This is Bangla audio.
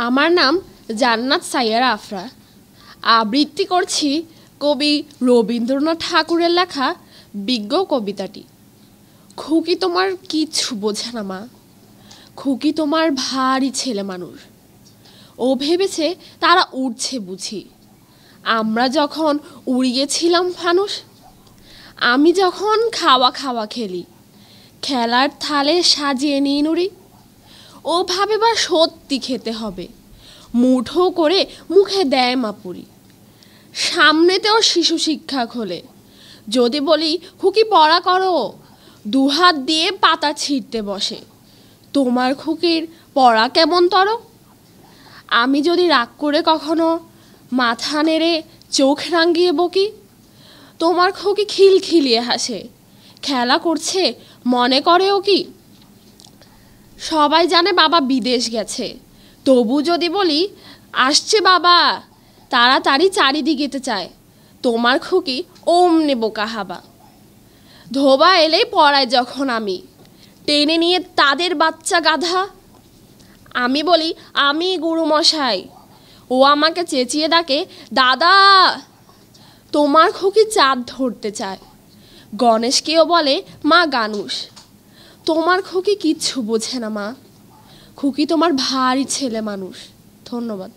আমার নাম জান্নাত সাইয়ারা আফরা। আবৃত্তি করছি কবি রবীন্দ্রনাথ ঠাকুরের লেখা বিজ্ঞ কবিতাটি। খুকি তোমার কিচ্ছু বোঝে না মা, খুকি তোমার ভারী ছেলে মানুষ। ও ভেবেছে তারা উড়ছে বুঝি, আমরা যখন উড়িয়েছিলাম ফানুস। আমি যখন খাওয়া খাওয়া খেলি, খেলার থালে সাজিয়ে নিই নুড়ি। ও ভাবে বা সত্যি খেতে হবে, মুঠো করে মুখে দেয় মাপুরি। সামনেতেও শিশু শিক্ষা খোলে, যদি বলি খুকি পড়া করো, দুহাত দিয়ে পাতা ছিঁড়তে বসে। তোমার খুকির পড়া কেমন তর? আমি যদি রাগ করে কখনো মাথা নেড়ে চোখ রাঙিয়ে বকি, তোমার খুকি খিলখিলিয়ে হাসে, খেলা করছে মনে করেও কি। সবাই জানে বাবা বিদেশ গেছে, তবু যদি বলি আসছে বাবা, তাড়াতাড়ি চারিদিকেতে চায়। তোমার খুকি অমনি বোকা হাবা। ধোবা এলেই পড়ায় যখন আমি, টেনে নিয়ে তাদের বাচ্চা গাধা। আমি বলি আমি গুরুমশাই, ও আমাকে চেঁচিয়ে ডাকে দাদা। তোমার খুকি চাঁদ ধরতে চায়, গণেশকেও বলে মা গানুষ। তোমার খুকি কিচ্ছু বোঝে না মা, খুকি তোমার ভারী ছেলে মানুষ। ধন্যবাদ।